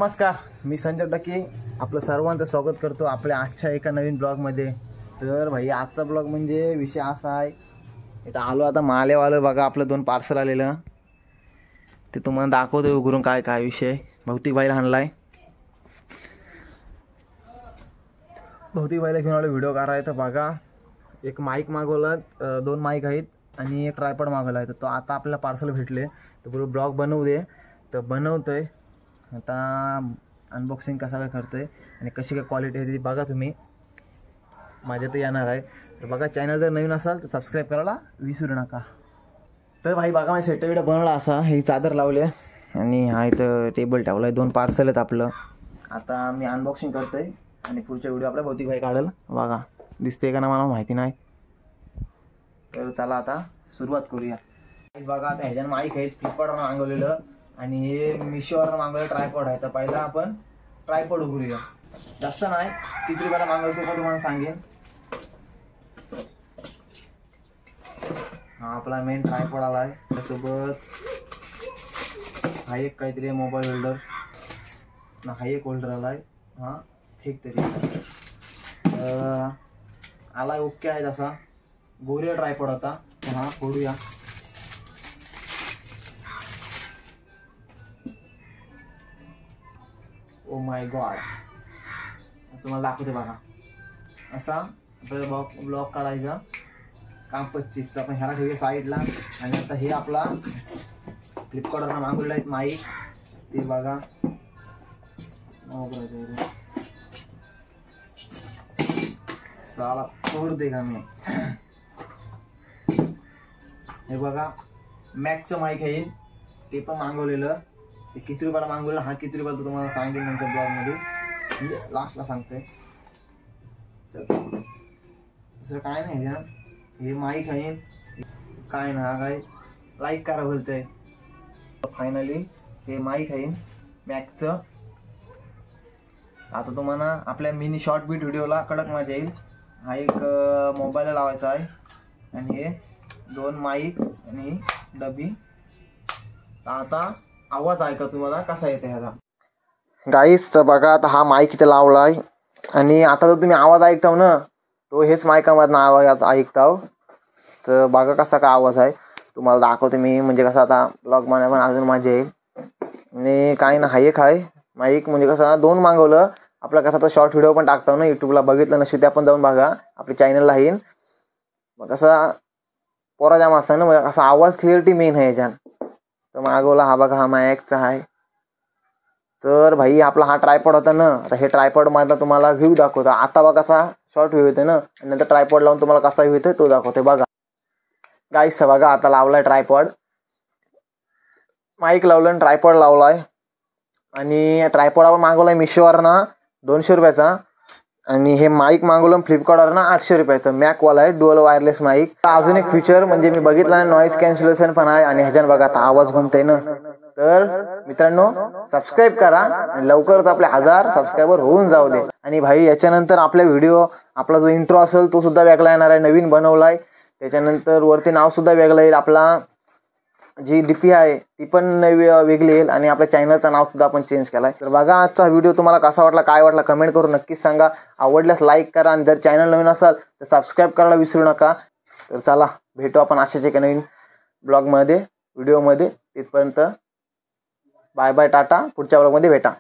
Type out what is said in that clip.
नमस्कार, मी संजय डके आपलं सर्वांचं स्वागत करतो आपल्या आजच्या एका नवीन ब्लॉगमध्ये। तर भाई आजचा ब्लॉग म्हणजे विषय असा आहे, इथं आलो आता मालेवालं बघा, आपलं 2 पार्सल आलेलं ते तुम्हाला दाखवतो उघडून काय काय विषय। भौतिक भाईला आणलाय, भौतिक भाईला घेऊन आलो व्हिडिओ करायचा। बघा एक माईक मागवला, 2 माईक आहेत आणि एक ट्रायपॉड मागवला आहे। तर तो आता आपल्याला पार्सल भेटले, तर बोलू ब्लॉग बनवू दे, तर बनवतोय। आता अनबॉक्सिंग कसा काय करतोय आणि कशी काय क्वालिटी आहे ती बघा तुम्ही, माझ्या तर येणार आहे। तर बघा, चॅनल जर नवीन असाल तर सबस्क्राईब करायला विसरू नका। तर भाई बघा, माझा सेट व्हिडिओ बनवला असा, ही चादर लावली आणि हा इथं टेबल ठेवला आहे, 2 पार्सल आहेत आपलं। आता मी अनबॉक्सिंग करतोय आणि पुढच्या व्हिडिओ आपल्या भौतिक भाई काढेल। बघा दिसते का ना मला माहिती नाही, तर चला आता सुरुवात करूया। बघा आता ह्याच्यानं माईक आहे, फ्लिपकार्टवर मागवलेलं आणि हे मिशोवर मागवलेलं ट्रायपॉड आहे। तर पहिला आपण ट्रायपॉड उघडूया, जास्त नाही, किती रुपयाला मागवतो का तुम्हाला सांगेन। हा आपला मेन ट्रायपॉड आला आहे, त्यासोबत हा एक काहीतरी मोबाईल होल्डर ना, हा एक होल्डर आला आहे, हा ठीक तरी आला ओके आहे तसा। गोरिया ट्रायपॉड होता, हा फोडूया। ओ माय गॉड, तुम्हाला दाखवते बघा। असा आपल्याला ब्लॉक काढायचा, काम 25 तर आपण ह्याला ठेवूया साईडला। आणि आता हे आपला फ्लिपकार्टवर मागवलेला आहे माईक, ते बघा साला फोड दे का मी। हे बघा मॅक्सचं माईक आहे, ते पण मागवलेलं, ते किती रुपयाला मागवलेलं, हा किती रुपयाला तुम्हाला सांगेल नंतर ब्लॉगमध्ये, म्हणजे लास्टला सांगतोय। दुसरं काय नाही ह्या, हे माईक आहे काय ना, काय लाईक करा बोलतंय। फायनली हे माईक आहे मॅक्सचं। आता तुम्हाला आपल्या मिनी शॉर्ट बीट व्हिडिओला कडक मजा येईल। हा एक मोबाईलला लावायचा आहे आणि हे 2 माईक आणि डबी। आता आवाज ऐका तुम्हाला कसा येते ह्याचा गाईस। तर बघा आता हा माईक इथे लावलाय आणि आता जर तुम्ही आवाज ऐकताव ना, तो हेच माईकामधनं आवाज ऐकताव। तर बघा कसा काय आवाज आहे, तुम्हाला दाखवते मी, म्हणजे कसं आता ब्लॉग मध्ये पण अजून मजा येईल। आणि काही ना, हा एक आहे माईक, म्हणजे कसं 2 मागवलं, आपला कसा तो शॉर्ट व्हिडिओ पण टाकतो ना यूट्यूबला, बघितलं नसेल ते आपण जाऊन बघा, आपल्या चॅनलला येईन। मग कसं पोरा जाम असतं ना, मग असा आवाज क्लिअरिटी मेन आहे ह्याच्यात। तर मागवला हा बघा, हा मॅक्सचा आहे। तर भाई आपला हा ट्रायपॉड होता ना, आता हे ट्रायपॉड मधला तुम्हाला व्ह्यू दाखवतो। आता बघा कसा शॉर्ट व्ह्यू येते ना, आणि नंतर ट्रायपॉड लावून तुम्हाला कसा व्ह्यू येते तो दाखवते। बघा गाईस बघा, आता लावलाय ट्रायपॉड, माईक लावलं, ट्रायपॉड लावलाय आणि ट्रायपॉड आपण मागवलाय मिशोवर ना 200 रुपयाचा, आणि हे माईक मागवलं फ्लिपकार्टवर ना 800 रुपयाचं। मॅकवाला आहे, डुअल वायरलेस माईक। अजून एक फीचर म्हणजे मी बघितलं नाही, नॉईज कॅन्सलेशन पण आहे आणि ह्याच्यानं बघा आता आवाज घुमतोय ना। तर मित्रांनो सबस्क्राईब करा आणि लवकरच आपले 1000 सबस्क्रायबर होऊन जाऊ दे। आणि भाई याच्यानंतर आपल्या व्हिडिओ, आपला जो इंट्रो असेल तो सुद्धा वेगळा येणार आहे, नवीन बनवलाय। त्याच्यानंतर वरती नाव सुद्धा वेगळं येईल, आपला जी डीपी आहे ती पण वेगळी येईल आणि आपल्या चॅनलचं नाव सुद्धा आपण चेंज केलाय। तर बघा आजचा व्हिडिओ तुम्हाला कसा वाटला, काय वाटला कमेंट करून नक्कीच सांगा। आवडल्यास लाईक करा आणि जर चॅनल नवीन असाल तर सबस्क्राईब करायला विसरू नका। तर चला भेटू आपण अशाच एका नवीन ब्लॉगमध्ये, व्हिडिओमध्ये। तिथपर्यंत बाय बाय, टाटा, पुढच्या ब्लॉगमध्ये भेटा।